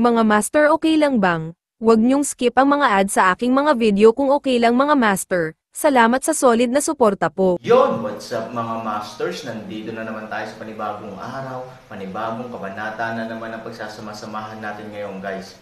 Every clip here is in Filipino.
Mga master, okay lang bang? Huwag niyong skip ang mga ads sa aking mga video kung okay lang mga master. Salamat sa solid na suporta po. Yon, what's up mga masters? Nandito na naman tayo sa panibagong araw, panibagong kabanata na naman ang pagsasama-samahan natin ngayon guys.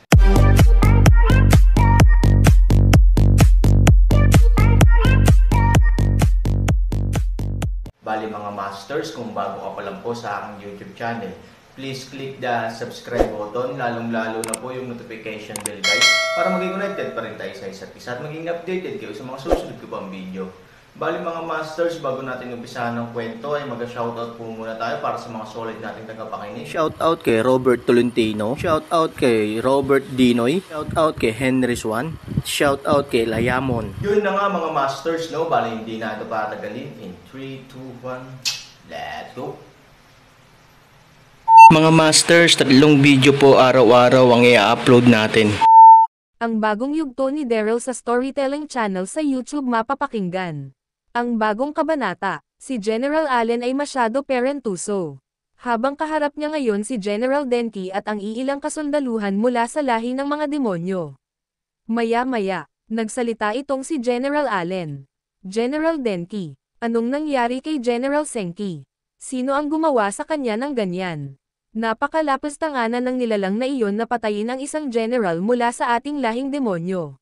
Bali mga masters, kung bago ka pa lang po sa aking YouTube channel, please click the subscribe button, lalong-lalo na po yung notification bell guys, para maging connected pa rin tayo sa isa't isa at maging updated kayo sa mga susunod ko pang video. Bali mga masters, bago natin umpisahan ng kwento ay mag-shoutout po muna tayo para sa mga solid nating tagapakinig. Shoutout kay Robert Tolentino, shoutout kay Robert Dinoy, shoutout kay Henry Swan, shoutout kay Layamon. Yun na nga mga masters, no? Bali hindi na ito patagalin. In 3, 2, 1, let's go! Mga masters, 3 video po araw-araw ang i-upload natin. Ang bagong yugto ni Daryl sa Storytelling Channel sa YouTube mapapakinggan. Ang bagong kabanata, si General Allen ay masyado parentuso. Habang kaharap niya ngayon si General Denki at ang iilang kasundaluhan mula sa lahi ng mga demonyo. Maya-maya, nagsalita itong si General Allen. General Denki, anong nangyari kay General Senki? Sino ang gumawa sa kanya ng ganyan? Napakalapastanganan ng nilalang na iyon na patayin ang isang general mula sa ating lahing demonyo.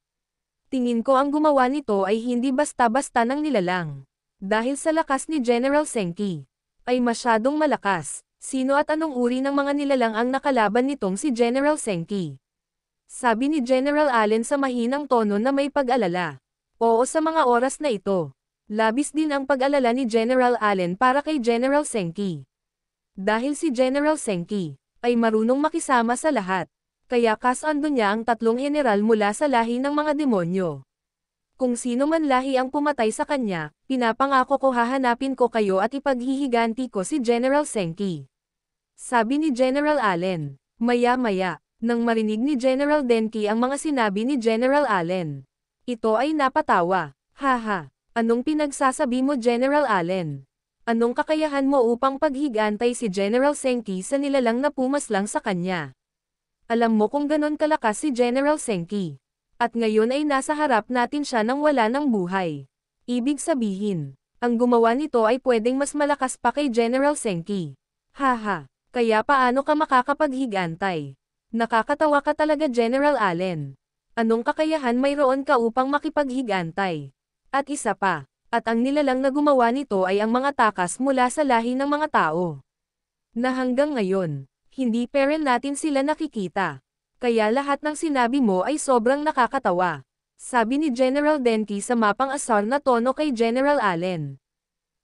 Tingin ko ang gumawa nito ay hindi basta-basta ng nilalang. Dahil sa lakas ni General Senki, ay masyadong malakas. Sino at anong uri ng mga nilalang ang nakalaban nitong si General Senki? Sabi ni General Allen sa mahinang tono na may pag-alala. Oo, sa mga oras na ito. Labis din ang pag-alala ni General Allen para kay General Senki. Dahil si General Senki ay marunong makisama sa lahat, kaya kasando niya ang 3 general mula sa lahi ng mga demonyo. Kung sino man lahi ang pumatay sa kanya, pinapangako ko hahanapin ko kayo at ipaghihiganti ko si General Senki. Sabi ni General Allen. Maya-maya, nang marinig ni General Denki ang mga sinabi ni General Allen, ito ay napatawa. Haha, anong pinagsasabi mo General Allen? Anong kakayahan mo upang paghigantay si General Senki sa nilalang na pumaslang sa kanya? Alam mo kung ganon kalakas si General Senki. At ngayon ay nasa harap natin siya nang wala ng buhay. Ibig sabihin, ang gumawa nito ay pwedeng mas malakas pa kay General Senki. Haha, kaya paano ka makakapaghigantay? Nakakatawa ka talaga General Allen. Anong kakayahan mayroon ka upang makipaghigantay? At isa pa. At ang nilalang na gumawa nito ay ang mga takas mula sa lahi ng mga tao. Na hanggang ngayon, hindi pa rin natin sila nakikita. Kaya lahat ng sinabi mo ay sobrang nakakatawa. Sabi ni General Denki sa mapang asar na tono kay General Allen.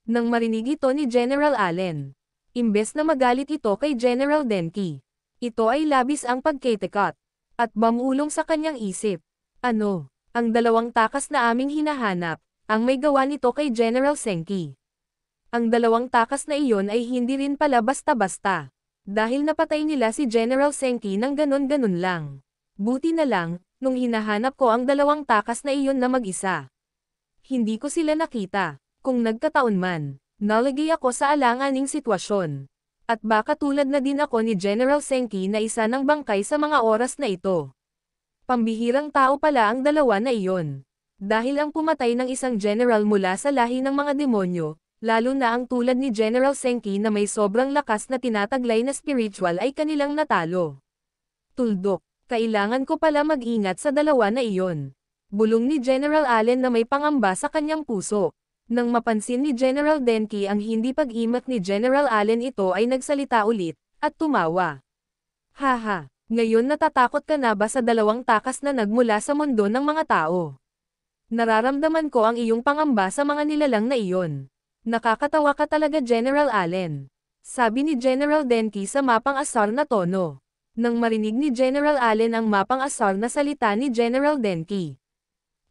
Nang marinig ito ni General Allen, imbes na magalit ito kay General Denki, ito ay labis ang pagketekot. At mamulong sa kanyang isip. Ano, ang 2 takas na aming hinahanap, ang may gawa nito kay General Senki. Ang 2 takas na iyon ay hindi rin pala basta-basta. Dahil napatay nila si General Senki ng ganon-ganon lang. Buti na lang, nung hinahanap ko ang 2 takas na iyon na mag-isa. Hindi ko sila nakita. Kung nagkataon man, nalagay ako sa alanganing sitwasyon. At baka tulad na din ako ni General Senki na isa ng bangkay sa mga oras na ito. Pambihirang tao pala ang 2 na iyon. Dahil ang pumatay ng isang general mula sa lahi ng mga demonyo, lalo na ang tulad ni General Senki na may sobrang lakas na tinataglay na spiritual ay kanilang natalo. Tuldok, kailangan ko pala mag-ingat sa 2 na iyon. Bulong ni General Allen na may pangamba sa kanyang puso. Nang mapansin ni General Denki ang hindi pag-imak ni General Allen ito ay nagsalita ulit, at tumawa. Haha, ngayon natatakot ka na ba sa 2 takas na nagmula sa mundo ng mga tao? Nararamdaman ko ang iyong pangamba sa mga nilalang na iyon. Nakakatawa ka talaga General Allen. Sabi ni General Denki sa mapang asar na tono. Nang marinig ni General Allen ang mapang asar na salita ni General Denki,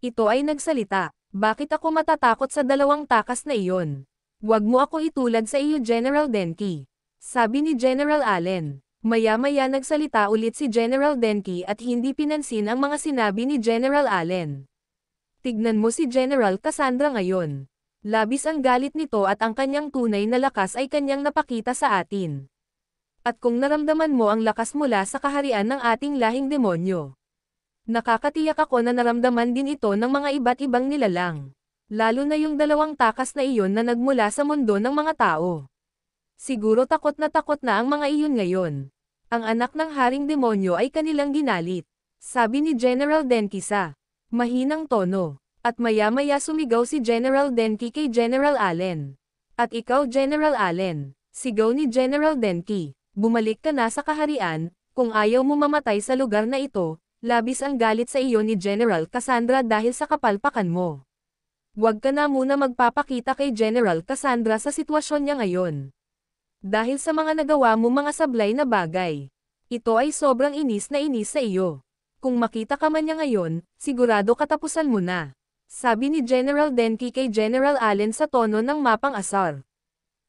ito ay nagsalita, bakit ako matatakot sa 2 takas na iyon? Huwag mo ako itulad sa iyo General Denki. Sabi ni General Allen. Maya-maya nagsalita ulit si General Denki at hindi pinansin ang mga sinabi ni General Allen. Tignan mo si General Cassandra ngayon. Labis ang galit nito at ang kanyang tunay na lakas ay kanyang napakita sa atin. At kung naramdaman mo ang lakas mula sa kaharian ng ating lahing demonyo, nakakatiyak ako na naramdaman din ito ng mga iba't ibang nilalang. Lalo na yung 2 takas na iyon na nagmula sa mundo ng mga tao. Siguro takot na ang mga iyon ngayon. Ang anak ng haring demonyo ay kanilang ginalit. Sabi ni General Denki sa mahinang tono. At maya-maya sumigaw si General Denki kay General Allen. At ikaw General Allen, sigaw ni General Denki, bumalik ka na sa kaharian, kung ayaw mo mamatay sa lugar na ito, labis ang galit sa iyo ni General Cassandra dahil sa kapalpakan mo. Huwag ka na muna magpapakita kay General Cassandra sa sitwasyon niya ngayon. Dahil sa mga nagawa mo mga sablay na bagay. Ito ay sobrang inis na inis sa iyo. Kung makita ka man niya ngayon, sigurado katapusan mo na. Sabi ni General Denki kay General Allen sa tono ng mapang-asar.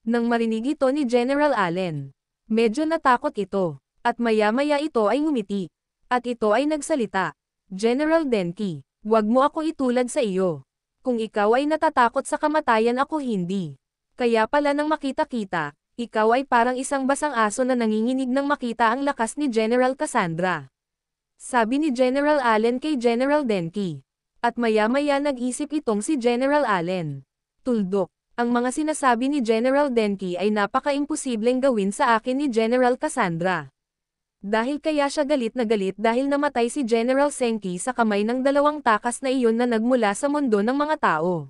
Nang marinig ito ni General Allen, medyo natakot ito, at maya-maya ito ay ngumiti. At ito ay nagsalita. General Denki, huwag mo ako itulad sa iyo. Kung ikaw ay natatakot sa kamatayan ako hindi. Kaya pala nang makita-kita, ikaw ay parang isang basang aso na nanginginig nang makita ang lakas ni General Cassandra. Sabi ni General Allen kay General Denki. At maya-maya nag-isip itong si General Allen. Tuldok, ang mga sinasabi ni General Denki ay napaka-imposibleng gawin sa akin ni General Cassandra. Dahil kaya siya galit na galit dahil namatay si General Senki sa kamay ng 2 takas na iyon na nagmula sa mundo ng mga tao.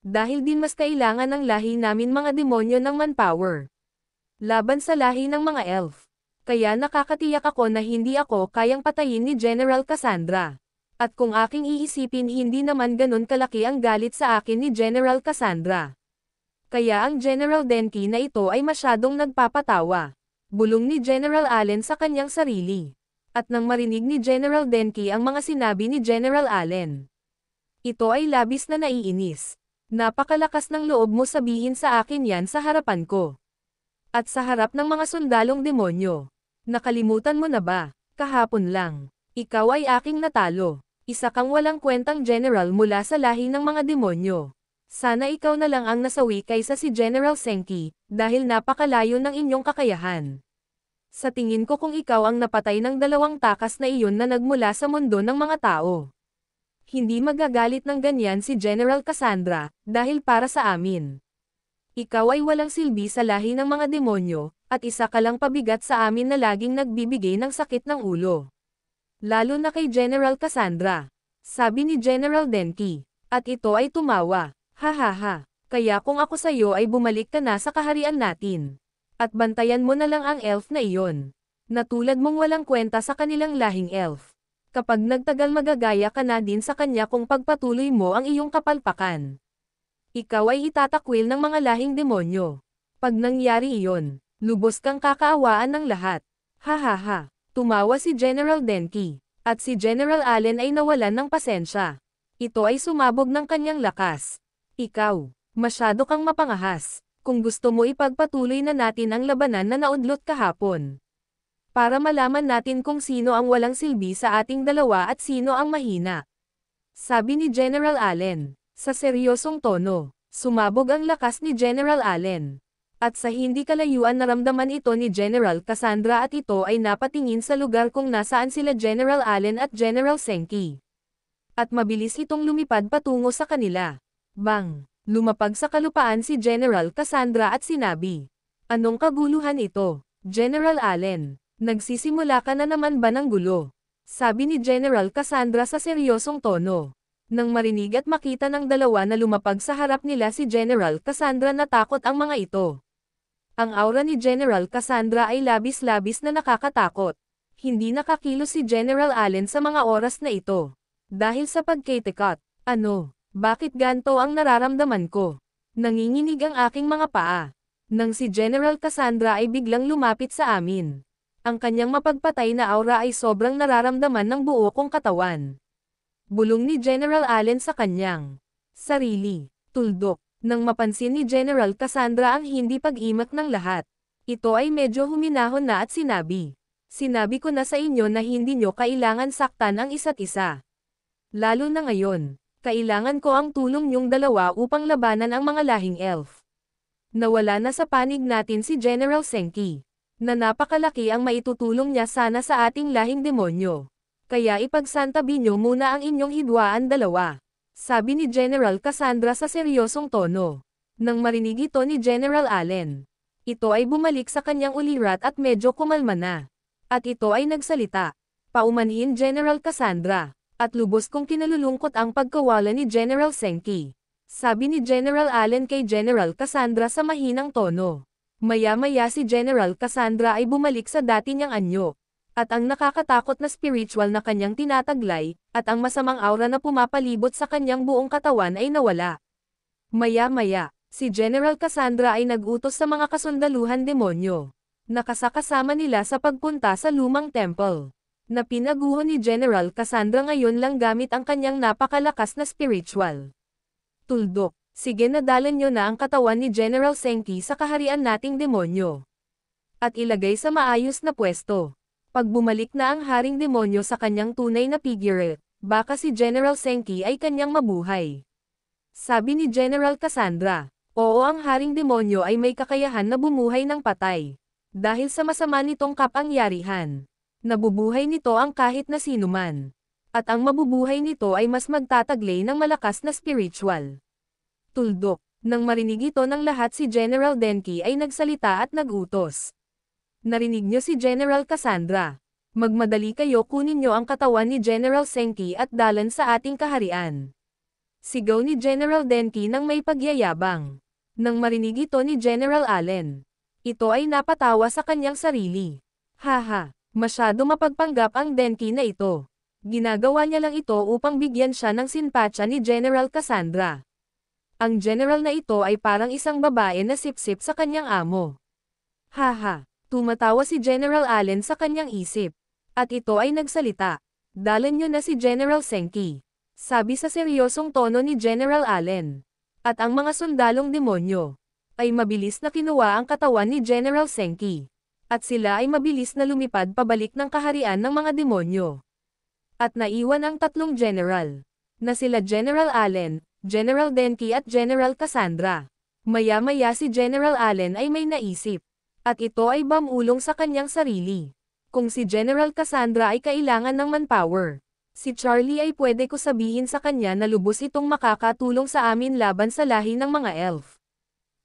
Dahil din mas kailangan ng lahi namin mga demonyo ng manpower. Laban sa lahi ng mga elf. Kaya nakakatiyak ako na hindi ako kayang patayin ni General Cassandra. At kung aking iisipin hindi naman ganun kalaki ang galit sa akin ni General Cassandra. Kaya ang General Denki na ito ay masyadong nagpapatawa. Bulong ni General Allen sa kanyang sarili. At nang marinig ni General Denki ang mga sinabi ni General Allen. Ito ay labis na naiinis. Napakalakas ng loob mo sabihin sa akin yan sa harapan ko. At sa harap ng mga sundalong demonyo. Nakalimutan mo na ba? Kahapon lang. Ikaw ay aking natalo. Isa kang walang kwentang general mula sa lahi ng mga demonyo. Sana ikaw na lang ang nasawi kaysa si General Senki, dahil napakalayo ng inyong kakayahan. Sa tingin ko kung ikaw ang napatay ng 2 takas na iyon na nagmula sa mundo ng mga tao. Hindi magagalit ng ganyan si General Cassandra, dahil para sa amin. Ikaw ay walang silbi sa lahi ng mga demonyo, at isa ka lang pabigat sa amin na laging nagbibigay ng sakit ng ulo. Lalo na kay General Cassandra. Sabi ni General Denki. At ito ay tumawa. Hahaha. Kaya kung ako sa'yo ay bumalik ka na sa kaharian natin. At bantayan mo na lang ang elf na iyon. Na tulad mong walang kwenta sa kanilang lahing elf. Kapag nagtagal magagaya ka na din sa kanya kung pagpatuloy mo ang iyong kapalpakan. Ikaw ay itatakwil ng mga lahing demonyo. Pag nangyari iyon, lubos kang kakaawaan ng lahat. Hahaha. Tumawa si General Denki, at si General Allen ay nawalan ng pasensya. Ito ay sumabog ng kanyang lakas. Ikaw, masyado kang mapangahas. Kung gusto mo ipagpatuloy na natin ang labanan na naudlot kahapon. Para malaman natin kung sino ang walang silbi sa ating dalawa at sino ang mahina. Sabi ni General Allen, sa seryosong tono. Sumabog ang lakas ni General Allen. At sa hindi kalayuan naramdaman ito ni General Cassandra at ito ay napatingin sa lugar kung nasaan sila General Allen at General Senki. At mabilis itong lumipad patungo sa kanila. Bang! Lumapag sa kalupaan si General Cassandra at sinabi. Anong kaguluhan ito, General Allen? Nagsisimula ka na naman ba ng gulo? Sabi ni General Cassandra sa seryosong tono. Nang marinig at makita ng dalawa na lumapag sa harap nila si General Cassandra natakot ang mga ito. Ang aura ni General Cassandra ay labis-labis na nakakatakot. Hindi nakakilos si General Allen sa mga oras na ito. Dahil sa pagkaitikot. Ano? Bakit ganto ang nararamdaman ko? Nanginginig ang aking mga paa. Nang si General Cassandra ay biglang lumapit sa amin. Ang kanyang mapagpatay na aura ay sobrang nararamdaman ng buo kong katawan. Bulong ni General Allen sa kanyang sarili. Tuldok. Nang mapansin ni General Cassandra ang hindi pag-imak ng lahat. Ito ay medyo huminahon na at sinabi. Sinabi ko na sa inyo na hindi nyo kailangan saktan ang isa't isa. Lalo na ngayon, kailangan ko ang tulong nyong dalawa upang labanan ang mga lahing elf. Nawala na sa panig natin si General Senki. na napakalaki ang maitutulong niya sana sa ating lahing demonyo. Kaya ipagsantabi niyo muna ang inyong hidwaan dalawa. Sabi ni General Cassandra sa seryosong tono. Nang marinig ito ni General Allen, ito ay bumalik sa kanyang ulirat at medyo kumalma na. At ito ay nagsalita. Paumanhin General Cassandra. At lubos kong kinalulungkot ang pagkawala ni General Senki. Sabi ni General Allen kay General Cassandra sa mahinang tono. Maya-maya si General Cassandra ay bumalik sa dati niyang anyo. At ang nakakatakot na spiritual na kanyang tinataglay, at ang masamang aura na pumapalibot sa kanyang buong katawan ay nawala. Maya-maya, si General Cassandra ay nagutos sa mga kasundaluhan demonyo. Nakasakasama nila sa pagpunta sa lumang temple. Na pinaguho ni General Cassandra ngayon lang gamit ang kanyang napakalakas na spiritual. Tuldok, sige nadalan nyo na ang katawan ni General Senki sa kaharian nating demonyo. At ilagay sa maayos na pwesto. Pag bumalik na ang haring demonyo sa kanyang tunay na figure, baka si General Senki ay kanyang mabuhay. Sabi ni General Cassandra, oo ang haring demonyo ay may kakayahan na bumuhay ng patay. Dahil sa masama nitong kapangyarihan. Nabubuhay nito ang kahit na sinuman. At ang mabubuhay nito ay mas magtataglay ng malakas na spiritual. Tuldok, nang marinig ito ng lahat si General Denki ay nagsalita at nagutos. Narinig niyo si General Cassandra. Magmadali kayo kunin niyo ang katawan ni General Senki at dalan sa ating kaharian. Sigaw ni General Denki nang may pagyayabang. Nang marinig ito ni General Allen. Ito ay napatawa sa kanyang sarili. Haha. Masyado mapagpanggap ang Denki na ito. Ginagawa niya lang ito upang bigyan siya ng sinpatya ni General Cassandra. Ang general na ito ay parang isang babae na sipsip sa kanyang amo. Haha, tumatawa si General Allen sa kanyang isip. At ito ay nagsalita. Dalan niyo na si General Senki. Sabi sa seryosong tono ni General Allen. At ang mga sundalong demonyo ay mabilis na kinuha ang katawan ni General Senki. At sila ay mabilis na lumipad pabalik ng kaharian ng mga demonyo. At naiwan ang tatlong general, na sila General Allen, General Denki at General Cassandra. Maya-maya si General Allen ay may naisip. At ito ay bamulong sa kanyang sarili. Kung si General Cassandra ay kailangan ng manpower, si Charlie ay pwede ko sabihin sa kanya na lubos itong makakatulong sa amin laban sa lahi ng mga elf.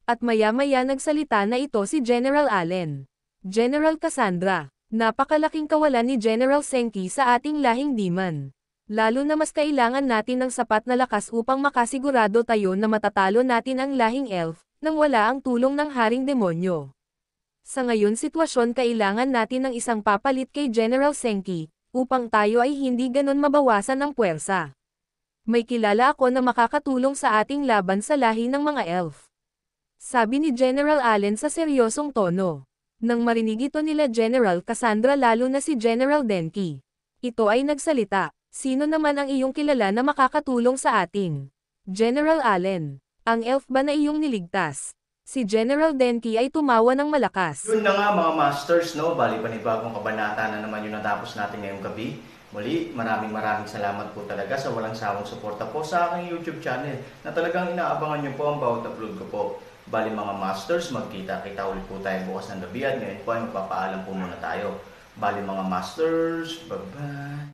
At maya-maya nagsalita na ito si General Allen. General Cassandra, napakalaking kawalan ni General Senki sa ating lahing demon. Lalo na mas kailangan natin ng sapat na lakas upang makasigurado tayo na matatalo natin ang lahing elf, nang wala ang tulong ng haring demonyo. Sa ngayon sitwasyon kailangan natin ng isang papalit kay General Senki, upang tayo ay hindi ganon mabawasan ng puwersa. May kilala ako na makakatulong sa ating laban sa lahi ng mga elf. Sabi ni General Allen sa seryosong tono. Nang marinig ito nila General Cassandra lalo na si General Denki. Ito ay nagsalita, sino naman ang iyong kilala na makakatulong sa ating? General Allen, ang elf ba na iyong niligtas? Si General Denki ay tumawa ng malakas. Yun na nga mga masters, no? Bali panibagong kabanata na naman yung natapos natin ngayong gabi. Muli, maraming salamat po talaga sa walang sawang suporta po sa aking YouTube channel na talagang inaabangan nyo po ang bawat upload ko po. Bali mga masters, magkita-kita ulit po tayo bukas ng gabi at ngayon po ay magpapaalam po muna tayo. Bali mga masters, bye-bye!